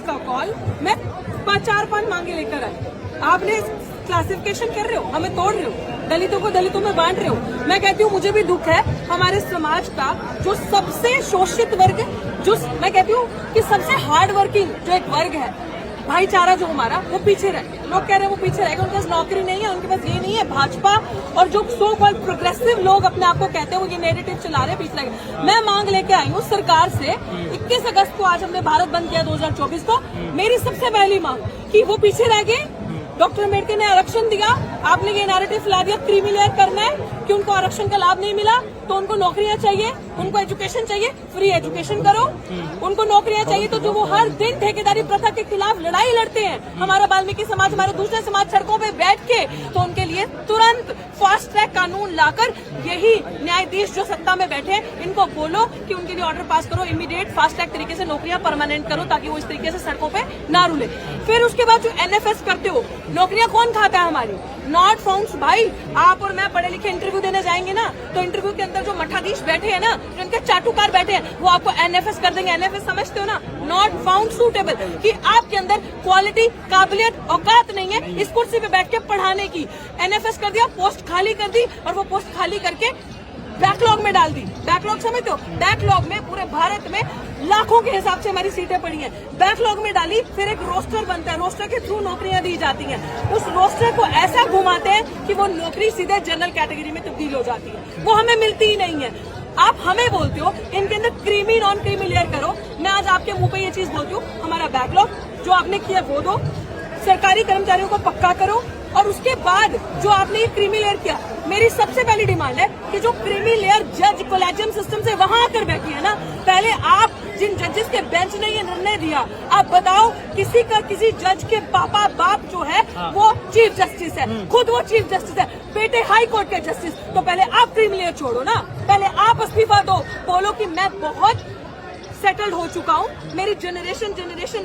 का कॉल, मैं 4-5 मांगे लेकर आई। आपने क्लासिफिकेशन कर रहे हो, हमें तोड़ रहे हो, दलितों को दलितों में बांट रहे हो। मैं कहती हूँ मुझे भी दुख है हमारे समाज का, जो सबसे शोषित वर्ग, जो मैं कहती हूँ कि सबसे हार्ड वर्किंग जो एक वर्ग है, भाईचारा जो हमारा, वो पीछे रह गया। लोग कह रहे हैं वो पीछे रह गए, उनके पास नौकरी नहीं है, उनके पास ये नहीं है। भाजपा और जो सो कॉल्ड प्रोग्रेसिव लोग अपने आप को कहते हैं, वो ये नैरेटिव चला रहे हैं पीछे रह गए। मैं मांग लेके आई हूँ सरकार से, 21 अगस्त को आज हमने भारत बंद किया 2024 को, मेरी सबसे पहली मांग कि वो पीछे रह गए। डॉक्टर अम्बेडकर ने आरक्षण दिया, आपने ये नैरेटिव फैला दिया क्रीमी लेयर करना है कि उनको आरक्षण का लाभ नहीं मिला तो उनको नौकरियां चाहिए, उनको एजुकेशन चाहिए, फ्री एजुकेशन करो। उनको नौकरियां चाहिए तो जो वो हर दिन ठेकेदारी प्रथा के खिलाफ लड़ाई लड़ते हैं, हमारा वाल्मीकि समाज, हमारे दूसरे समाज सड़कों पे बैठ के, तो उनके लिए तुरंत फास्ट ट्रैक कानून लाकर यही न्यायाधीश जो सत्ता में बैठे हैं, इनको बोलो कि उनके लिए ऑर्डर पास करो, इमीडिएट फास्ट ट्रैक तरीके से नौकरियां परमानेंट करो ताकि वो इस तरीके से सड़कों पे ना रुले। फिर उसके बाद जो एनएफएस करते हो, नौकरियां कौन खाता है हमारी? Not found. भाई आप और मैं पढ़े लिखे इंटरव्यू देने जाएंगे ना, तो इंटरव्यू के अंदर जो मठाधीश बैठे हैं ना, जो इनके चाटुकार बैठे हैं, वो आपको एनएफएस कर देंगे। एनएफएस समझते हो ना, नॉट फाउंड सूटेबल, कि आपके अंदर क्वालिटी, काबिलियत, औकात नहीं है इस कुर्सी पे बैठ के पढ़ाने की। एनएफएस कर दिया, पोस्ट खाली कर दी, और वो पोस्ट खाली करके बैकलॉग में डाल दी। बैकलॉग समझते हो? बैकलॉग में पूरे भारत में लाखों के हिसाब से हमारी सीटें पड़ी हैं, बैकलॉग में डाली। फिर एक रोस्टर बनता है, रोस्टर के थ्रू नौकरियां दी जाती हैं। उस रोस्टर को ऐसा घुमाते हैं कि वो नौकरी सीधे जनरल कैटेगरी में तब्दील हो जाती है, वो हमें मिलती ही नहीं है। आप हमें बोलते हो इनके अंदर क्रीमी नॉन क्रीमी लेयर करो। मैं आज आपके मुंह पे ये चीज बोलती हूँ, हमारा बैकलॉग जो आपने किया वो दो, सरकारी कर्मचारियों को पक्का करो, और उसके बाद जो आपने ये क्रीमी लेयर किया, मेरी सबसे पहली डिमांड है कि जो क्रीमी लेयर जज कोलेजियम सिस्टम से वहां आकर बैठी है ना, पहले आप जिन जजेस के बेंच ने ये निर्णय दिया, आप बताओ किसी जज के पापा बाप जो है वो चीफ जस्टिस है, खुद वो चीफ जस्टिस है, बेटे हाई कोर्ट के जस्टिस, तो पहले आप क्रीमी लेयर छोड़ो ना, पहले आप इस्तीफा दो, बोलो कि मैं बहुत सेटल्ड हो चुका हूँ, मेरी जनरेशन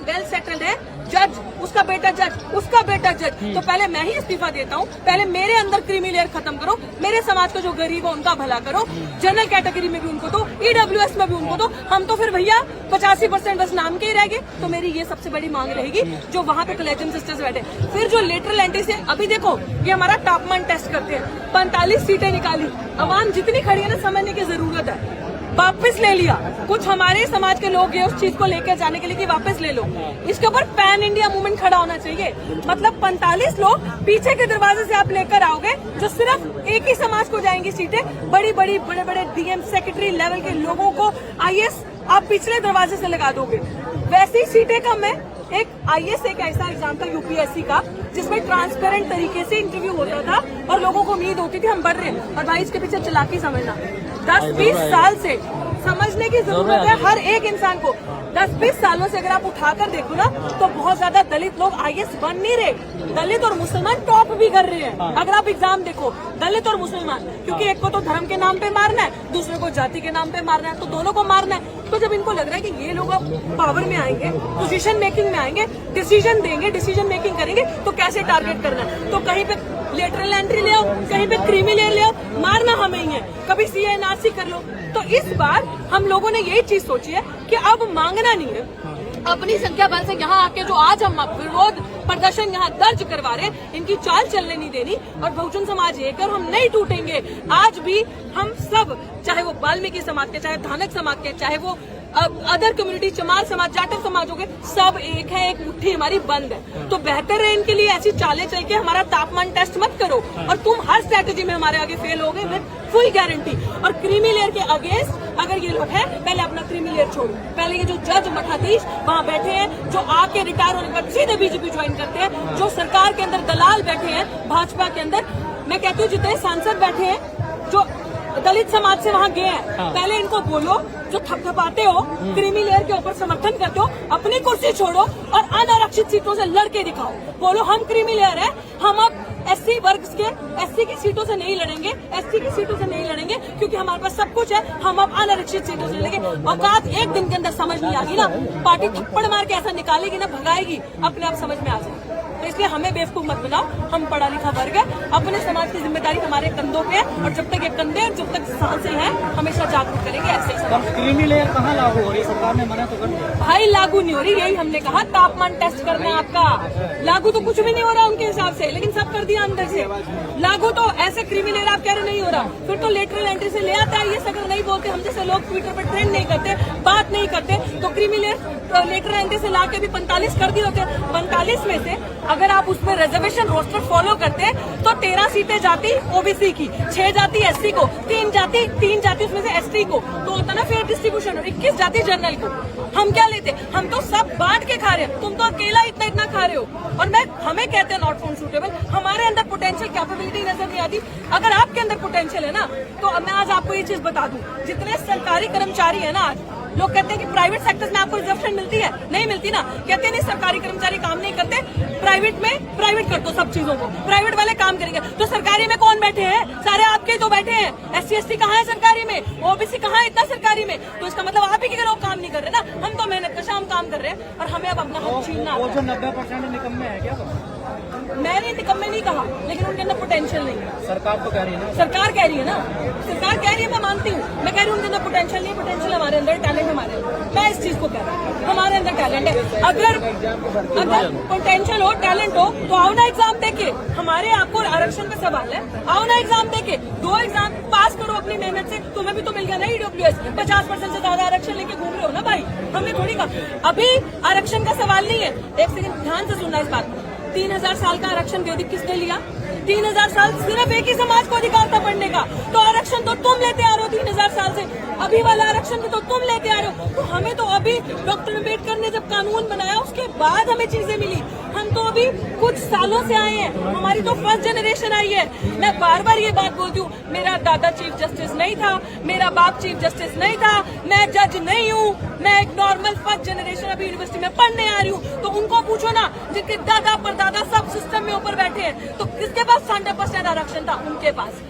वेल सेटल्ड है, जज उसका बेटा जज, उसका बेटा जज, तो पहले मैं ही इस्तीफा देता हूँ। पहले मेरे अंदर क्रीमी लेयर खत्म करो, मेरे समाज का जो गरीब है उनका भला करो, जनरल कैटेगरी में भी उनको दो, ईडब्ल्यूएस में भी उनको दो। हम तो फिर भैया 85% बस नाम के ही रह गए। तो मेरी ये सबसे बड़ी मांग रहेगी जो वहाँ पे कलेक्शन सिस्टर्स बैठे। फिर जो लेटरल एंट्री से अभी देखो, ये हमारा तापमान टेस्ट करते हैं, 45 सीटें निकाली, अवाम जितनी खड़ी है ना, समझने की जरूरत है, वापस ले लिया। कुछ हमारे समाज के लोग हैं उस चीज को लेकर जाने के लिए कि वापस ले लो। इसके ऊपर पैन इंडिया मूवमेंट खड़ा होना चाहिए। मतलब 45 लोग पीछे के दरवाजे से आप लेकर आओगे, जो सिर्फ एक ही समाज को जाएंगी सीटें, बड़े बड़े डीएम सेक्रेटरी लेवल के लोगों को आईएएस आप पिछले दरवाजे से लगा दोगे। वैसी सीटें कम है। एक आईएएस एक ऐसा एग्जाम था यूपीएससी का, जिसमें ट्रांसपेरेंट तरीके से इंटरव्यू होता था और लोगों को उम्मीद होती थी हम बढ़ रहे हैं, और भाई इसके पीछे चालाकी समझना। 10-20 साल से समझने की जरूरत है हर एक इंसान को। 10-20 सालों से अगर आप उठाकर देखो ना, तो बहुत ज्यादा दलित लोग आईएएस बन नहीं रहे, दलित और मुसलमान टॉप भी कर रहे हैं। अगर आप एग्जाम देखो, दलित और मुसलमान, क्योंकि एक को तो धर्म के नाम पे मारना है, दूसरे को जाति के नाम पे मारना है, तो दोनों को मारना है। तो जब इनको लग रहा है कि ये लोग अब पावर में आएंगे, पोजीशन मेकिंग में आएंगे, डिसीजन देंगे, डिसीजन मेकिंग करेंगे, तो कैसे टारगेट करना है? तो कहीं पे लेटरल एंट्री ले आओ, कहीं पे क्रीमी लेयर ले आओ, मारना हमें ही है। कभी सीएनआरसी कर लो। तो इस बार हम लोगों ने यही चीज सोची है कि अब मांगना नहीं है, अपनी संख्या बल से यहाँ आके जो आज हम विरोध प्रदर्शन यहाँ दर्ज करवा रहे हैं, इनकी चाल चलने नहीं देनी। और बहुजन समाज एक और हम नहीं टूटेंगे। आज भी हम सब, चाहे वो वाल्मीकि समाज के, चाहे धानक समाज के, चाहे वो अदर कम्युनिटी, चमार समाज, जाटव समाज हो गए, सब एक है, एक मुट्ठी हमारी बंद है। तो बेहतर है इनके लिए ऐसी चालें चल के हमारा तापमान टेस्ट मत करो, और तुम हर स्ट्रेटेजी में हमारे आगे फेल हो गए विद फुल गारंटी। और क्रीमी लेयर के अगेंस्ट अगर ये लोग हैं, पहले अपना क्रीमी लेयर छोड़ो। पहले ये जो जज मठाधीश वहाँ बैठे हैं, जो आके रिटायर होने के बाद सीधे बीजेपी ज्वाइन करते हैं, जो सरकार के अंदर दलाल बैठे हैं भाजपा के अंदर, मैं कहती हूँ जितने सांसद बैठे हैं जो दलित समाज से वहाँ गए हैं, पहले इनको बोलो, जो थपथपाते हो, क्रीमी लेयर के ऊपर समर्थन करते हो, अपनी कुर्सी छोड़ो और अनारक्षित सीटों से लड़के दिखाओ। बोलो हम क्रीमी लेयर है, हम अब एससी वर्ग के, एससी की सीटों से नहीं लड़ेंगे, एसटी की सीटों से नहीं लड़ेंगे, क्योंकि हमारे पास सब कुछ है, हम अब अनारक्षित सीटों से लड़ेंगे। औकात एक दिन के अंदर समझ नहीं आएगी ना, पार्टी थप्पड़ मार के ऐसा निकालेगी ना, भगाएगी, अपने आप समझ में आ जाएगी। तो इसलिए हमें बेवकूफ मत बनाओ, हम पढ़ा लिखा वर्ग है, अपने समाज की जिम्मेदारी हमारे कंधों पे है और जब तक ये कंधे जब तक सांसें हैं हमेशा जागरूक करेंगे। ऐसे ही क्रीमी लेयर कहाँ लागू हो रही है? सरकार ने मना तो कर दिया भाई, लागू नहीं हो रही, यही हमने कहा, तापमान टेस्ट करना है आपका। लागू तो कुछ भी नहीं हो रहा उनके हिसाब से, लेकिन सब कर दिया अंदर से। लागू तो ऐसे क्रीमी लेयर आप कह रहे नहीं हो रहा, फिर तो लेटरल एंट्री से ले आता है। ये सगर नहीं बोलते, हम जैसे लोग ट्विटर पर ट्रेंड नहीं करते, बात नहीं करते, तो क्रीमी लेयर लेटरल एंट्री से लाके भी 45 कर दिए होते। 45 में से अगर आप उसमें रिजर्वेशन रोस्टर फॉलो करते तो 13 सीटें जाती ओबीसी की, 6 जाती एससी को, 3 जाती उसमें से एसटी को, तो होता ना फेयर डिस्ट्रीब्यूशन, और 21 जाती जनरल को। हम क्या लेते? हम तो सब बांट के खा रहे हैं, तुम तो अकेला इतना खा रहे हो। और हमें कहते हैं नॉट फाउंड सूटेबल, हमारे अंदर पोटेंशियल कैपेबिलिटी नजर नहीं आती। अगर आपके अंदर पोटेंशियल है ना, तो मैं आज आपको ये चीज बता दूं, जितने सरकारी कर्मचारी है ना, आज लोग कहते हैं कि प्राइवेट सेक्टर में आपको रिजर्वेशन मिलती है, नहीं मिलती ना। कहते हैं नहीं, सरकारी कर्मचारी काम नहीं करते, प्राइवेट में प्राइवेट कर दो सब चीजों को, प्राइवेट वाले काम करेंगे। तो सरकारी में कौन बैठे हैं? सारे आपके तो बैठे हैं। SC ST कहाँ है सरकारी में? OBC कहाँ है इतना सरकारी में? तो इसका मतलब आप ही के लोग काम नहीं कर रहे ना, हम तो मेहनत कशा हम काम कर रहे हैं, और हमें अब अपना हक छीनना। वो जो 90% निकम्मे है क्या? मैंने निकम्मे नहीं कहा, लेकिन उनके अंदर पोटेंशियल नहीं है। सरकार तो कह रही है ना, सरकार कह रही है ना, सरकार कह रही है, मैं मानती हूँ, मैं कह रही हूँ उनके अंदर पोटेंशियल नहीं है। पोटेंशियल हमारे अंदर, टैलेंट हमारे अंदर, मैं इस चीज को कह रहा हूँ, हमारे अंदर टैलेंट है। अगर पोटेंशियल हो, टैलेंट हो, तो आओ ना एग्जाम देके। हमारे आपको आरक्षण का सवाल है, आओ ना एग्जाम देके, 2 एग्जाम पास करो अपनी मेहनत से। तुम्हें भी तो मिल गया ना EWS, 50% से ज्यादा आरक्षण लेके घूम रहे हो ना भाई, हमने थोड़ी कहा। अभी आरक्षण का सवाल नहीं है, एक सेकंड ध्यान से सुनना इस बात को। 3000 साल का आरक्षण वैदिक किसने लिया? 3000 साल सिर्फ एक ही समाज को अधिकार था पढ़ने का, तो आरक्षण तो तुम लेते आ रहे हो 3000 साल से। अभी वाला आरक्षण भी तो तुम लेते आ रहे हो। तो हमें तो अभी डॉक्टर अम्बेडकर ने जब कानून बनाया उसके बाद हमें चीजें मिली, हम तो अभी कुछ सालों से आए हैं, हमारी तो फर्स्ट जनरेशन आई है। मैं बार बार ये बात बोलती हूँ, मेरा दादा चीफ जस्टिस नहीं था, मेरा बाप चीफ जस्टिस नहीं था, मैं जज नहीं हूँ, मैं एक नॉर्मल फर्स्ट जनरेशन अभी यूनिवर्सिटी में पढ़ने आ रही हूँ। तो उनको पूछो ना, जिनके दादा परदादा सब सिस्टम में ऊपर बैठे हैं, तो किसके पास 100% आरक्षण था? उनके पास।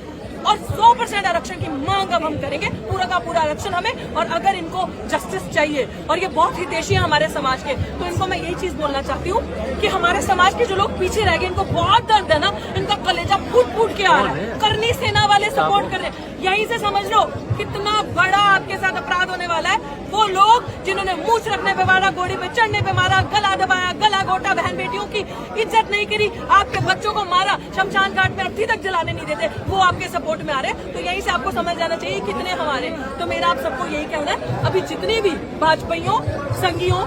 और 100% आरक्षण की मांग अब हम करेंगे, पूरा का पूरा आरक्षण हमें। और अगर इनको जस्टिस चाहिए, और ये बहुत हितैषी है हमारे समाज के, तो इनको मैं यही चीज बोलना चाहती हूँ कि हमारे समाज के जो लोग पीछे रह गए, इनको बहुत दर्द है ना, इनका कलेजा फूट के आ रहा है। करनी सेना वाले सपोर्ट कर रहे हैं, यहीं से समझ लो कितना बड़ा आपके साथ अपराध होने वाला है। वो लोग जिन्होंने मूछ रखने पे मारा, गोड़ी पे चढ़ने पे मारा, गला दबाया, गला घोटा, बहन बेटियों की इज्जत नहीं करी, आपके बच्चों को मारा, शमशान घाट में अर्थी तक जलाने नहीं देते, वो आपके सपोर्ट में आ रहे हैं। तो यहीं से आपको समझ जाना चाहिए कितने हमारे। तो मेरा आप सबको यही कहना है, अभी जितनी भी भाजपाइयों संघियों,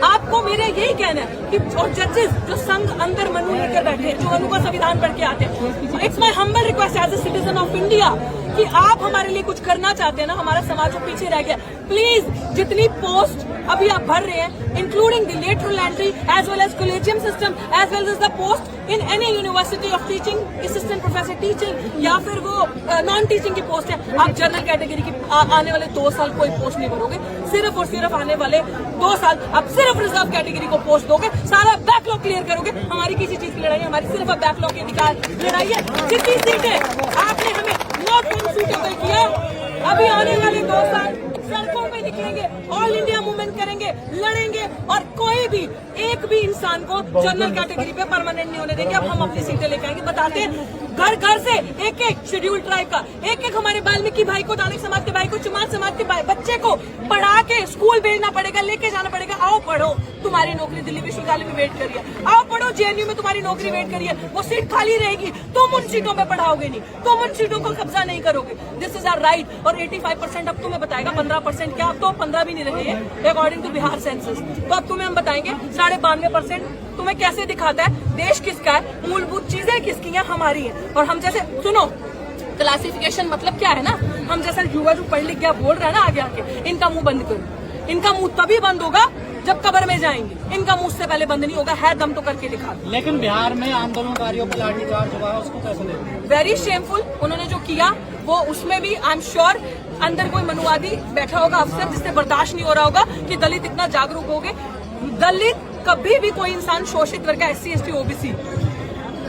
आपको मेरे यही कहना है कि और जजेस जो संघ अंदर मनु लेकर बैठे, जो मनु का संविधान पढ़ के आते हैं, it's my humble request as a citizen of India कि आप हमारे लिए कुछ करना चाहते हैं ना, हमारा समाज जो पीछे रह गया, प्लीज जितनी पोस्ट अभी आप भर रहे हैं, including the lateral entry as well as collegium system as well as the post in any university of teaching, assistant professor teaching, या फिर वो नॉन टीचिंग की पोस्ट है, आप जनरल कैटेगरी की आने वाले 2 साल कोई पोस्ट नहीं भरोगे, सिर्फ और सिर्फ आने वाले 2 साल आप सिर्फ रिजर्व कैटेगरी को पोस्ट दोगे, सारा बैकलॉग क्लियर करोगे। हमारी किसी चीज की लड़ाई, हमारी सिर्फ बैकलॉग की अधिकार लड़ाई है। जितनी सीटें आपने हमें नॉट सूटेबल किया, अभी आने वाले 2 साल सड़कों पे निकलेंगे, ऑल इंडिया मूवमेंट करेंगे, लड़ेंगे, और कोई भी एक भी इंसान को जनरल कैटेगरी पे परमानेंट नहीं होने देंगे। अब हम अपनी सीटें लेके आएंगे, बताते हैं घर घर से एक एक शेड्यूल ट्राइब का, एक एक हमारे वाल्मीकि भाई को, दानक समाज के भाई को, चमार समाज के बच्चे को पढ़ा के स्कूल भेजना पड़ेगा, लेके जाना पड़ेगा। आओ पढ़ो, तुम्हारी नौकरी दिल्ली विश्वविद्यालय में वेट करिए, आओ पढ़ो JNU में तुम्हारी नौकरी वेट करिए, वो सीट खाली रहेगी, तुम उन सीटों पे पढ़ाओगे नहीं, तुम उन सीटों को कब्जा नहीं करोगे। This is our right. और 85% अब तुम्हें बताएगा, 15% क्या, अब तो 15 भी नहीं रहे हैं अकॉर्डिंग टू बिहार सेंसस। तो अब तुम्हें हम बताएंगे 92.5% तुम्हें कैसे दिखाता है देश किसका है, मूलभूत चीजें किसकी हैं, हमारी है। और हम जैसे सुनो, क्लासिफिकेशन मतलब क्या है ना, हम जैसा युवा जो पढ़ लिख गया बोल रहा है ना आगे आके, इनका मुंह बंद करो। इनका मुंह तभी बंद होगा जब कब्र में जाएंगे, इनका मुंह से पहले बंद नहीं होगा, है दम तो करके दिखा। लेकिन बिहार में आंदोलनकारियों पर लाठीचार्ज हुआ है, उसको कैसे देखते? Very shameful. उन्होंने जो किया वो, उसमें भी आई एम श्योर अंदर कोई मनुवादी बैठा होगा अफसर, जिससे बर्दाश्त नहीं हो रहा होगा कि दलित इतना जागरूक हो गए। दलित कभी भी कोई इंसान शोषित वर्ग का SC ST OBC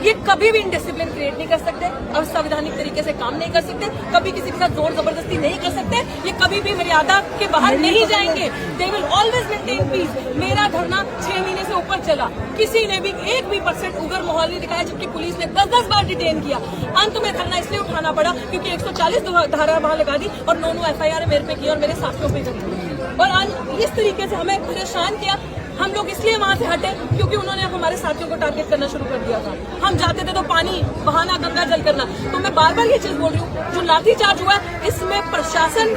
ये कभी भी इंडिसिप्लिन क्रिएट नहीं कर सकते, असंवैधानिक तरीके से काम नहीं कर सकते, कभी किसी के साथ जोर जबरदस्ती नहीं कर सकते, ये कभी भी मर्यादा के बाहर नहीं जाएंगे। They will always maintain piece. मेरा धरना 6 महीने से ऊपर चला, किसी ने भी 1% उग्र माहौल नहीं दिखाया, जबकि पुलिस ने 10-10 बार डिटेन किया। अंत में धरना इसलिए उठाना पड़ा क्योंकि 140 धारा वहां लगा दी और 9 FIR मेरे पे की और मेरे साथियों पे करी, और इस तरीके से हमें परेशान किया। हम लोग इसलिए वहां से हटे क्योंकि उन्होंने हमारे साथियों को टारगेट करना शुरू कर दिया था। हम जाते थे तो पानी बहाना, गंगा जल करना। तो मैं बार बार ये चीज बोल रही हूँ, जो लाठीचार्ज हुआ है इसमें प्रशासन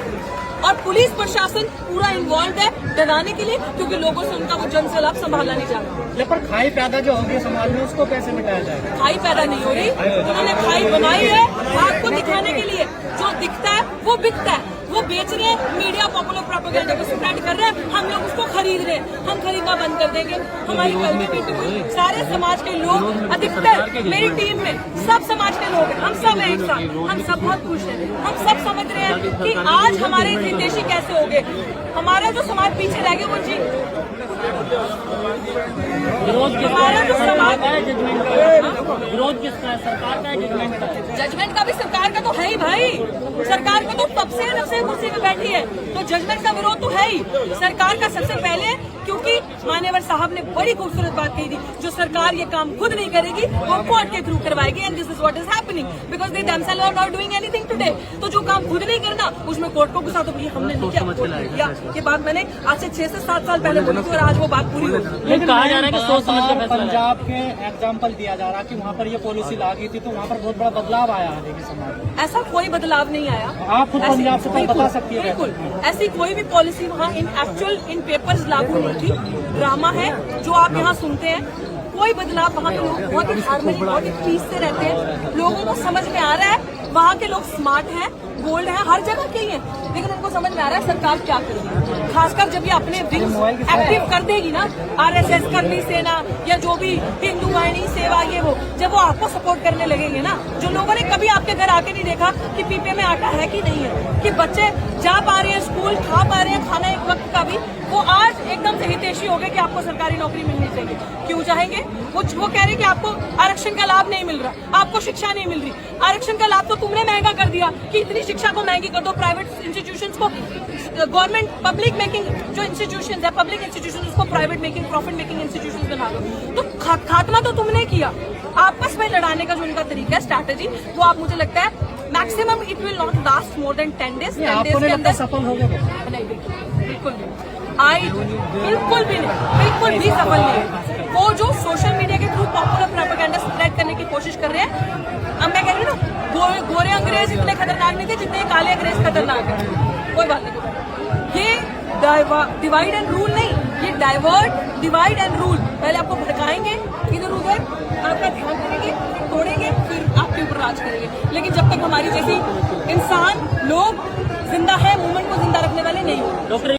और पुलिस प्रशासन पूरा इन्वॉल्व है डराने के लिए, क्योंकि लोगों से उनका वो जन सैलाब संभाला नहीं जा रहा। पर खाई पैदा जो होगी समाज में, उसको कैसे मिटाया जाएगा? खाई पैदा नहीं हो रही, उन्होंने खाई बनाई है आपको दिखाने के लिए। जो दिखता है वो बिकता है, वो बेच रहे हैं, मीडिया पॉपुलर प्रोपेगेंडा को स्प्रेड कर रहे हैं, हम लोग उसको खरीद रहे हैं। हम खरीदना बंद कर देंगे। हमारी कल भी मीटिंग हुई, सारे समाज के लोग, अधिकतर मेरी टीम में सब समाज के लोग हैं, हम सब हैं एक साथ, हम सब बहुत खुश हैं। हम सब समझ रहे हैं कि आज हमारे हितैषी कैसे हो गए, हमारा जो समाज पीछे रह गया वो जी हमारा जो समाज विरोध किसका है? सरकार का है, जजमेंट का है? जजमेंट का भी सरकार का तो है ही भाई। सरकार का तो तब से कुर्सी पे बैठी है, तो जजमेंट का विरोध तो है ही। सरकार का सबसे पहले, क्योंकि मान्यवर साहब ने बड़ी खूबसूरत बात कही थी, जो सरकार ये काम खुद नहीं करेगी वो कोर्ट के थ्रू करवाएगी, and this is what is happening because they themselves are not doing anything today। तो जो काम खुद नहीं करना उसमें कोर्ट को गुस्सा, तो भैया हमने नहीं किया। ये बात मैंने आज से 6 से 7 साल पहले बोली थी और आज वो बात पूरी हो गई। लेकिन कहा जा रहा है कि सोच समझ के पंजाब के एग्जाम्पल दिया जा रहा कि वहाँ पर ये पॉलिसी लागू थी, तो वहाँ पर बहुत बड़ा बदलाव आया है समाज में। ऐसा कोई बदलाव नहीं आया। आप खुद पंजाब से बता सकती है? बिल्कुल, ऐसी कोई भी पॉलिसी वहाँ इन पेपर्स लागू नहीं थी। ड्रामा है जो आप यहाँ सुनते हैं। कोई बदलाव, वहाँ के लोग बहुत ही हार्मनी, बहुत ही पीस से रहते हैं। लोगों को समझ में आ रहा है, वहाँ के लोग स्मार्ट हैं, बोल्ड हैं, हर जगह के ही हैं, लेकिन उनको समझ में आ रहा है सरकार क्या करेगी। खासकर जब ये अपने विंग्स एक्टिव कर देगी ना, RSS, करनी सेना या जो भी हिंदू वाहिनी सेवा, ये वो, जब वो आपको सपोर्ट करने लगेंगे ना, जो लोगों ने कभी आपके घर आके नहीं देखा कि पीपे में आटा है कि नहीं है, कि बच्चे जा पा रहे हैं स्कूल, खा पा रहे हैं खाना एक वक्त का भी, वो आज एकदम से हितैषी हो गए कि आपको सरकारी नौकरी मिलनी चाहिए। क्यों चाहेंगे? वो कह रहे हैं कि आपको आरक्षण का लाभ नहीं मिल रहा, आपको शिक्षा नहीं मिल रही। आरक्षण का लाभ तो तुमने महंगा कर दिया कि इतनी शिक्षा को महंगी कर दो, प्राइवेट इंस्टीट्यूशंस को गवर्नमेंट पब्लिक मेकिंग जो इंस्टीट्यूशंस है, पब्लिक इंस्टीट्यूशंस उसको private making, profit making institutions बना दो। तो खात्मा तो तुमने किया। आपस में लड़ाने का जो उनका तरीका है, स्ट्रैटेजी, वो आप मुझे लगता है maximum it will not last more than 10 days। 10 days के अंदर सफल हो गए? नहीं, बिल्कुल भी बिल्कुल भी सफल नहीं। वो जो सोशल मीडिया के थ्रू पॉपुलर प्रोपेगेंडा स्प्रेड करने की कोशिश कर रहे हैं, अब मैं कह रही हूँ ना, गोरे अंग्रेज इतने खतरनाक नहीं थे जितने काले अंग्रेज खतरनाक है। कोई बात नहीं, ये डिवाइड एंड रूल नहीं, ये डाइवर्ट, डिवाइड एंड रूल। पहले आपको भड़काएंगे इधर उधर, आपका ध्यान करेंगे, फिर तोड़ेंगे, फिर आपके ऊपर राज करेंगे। लेकिन जब तक हमारी जैसी इंसान लोग जिंदा है, मूवमेंट को जिंदा रखने वाले नहीं हो।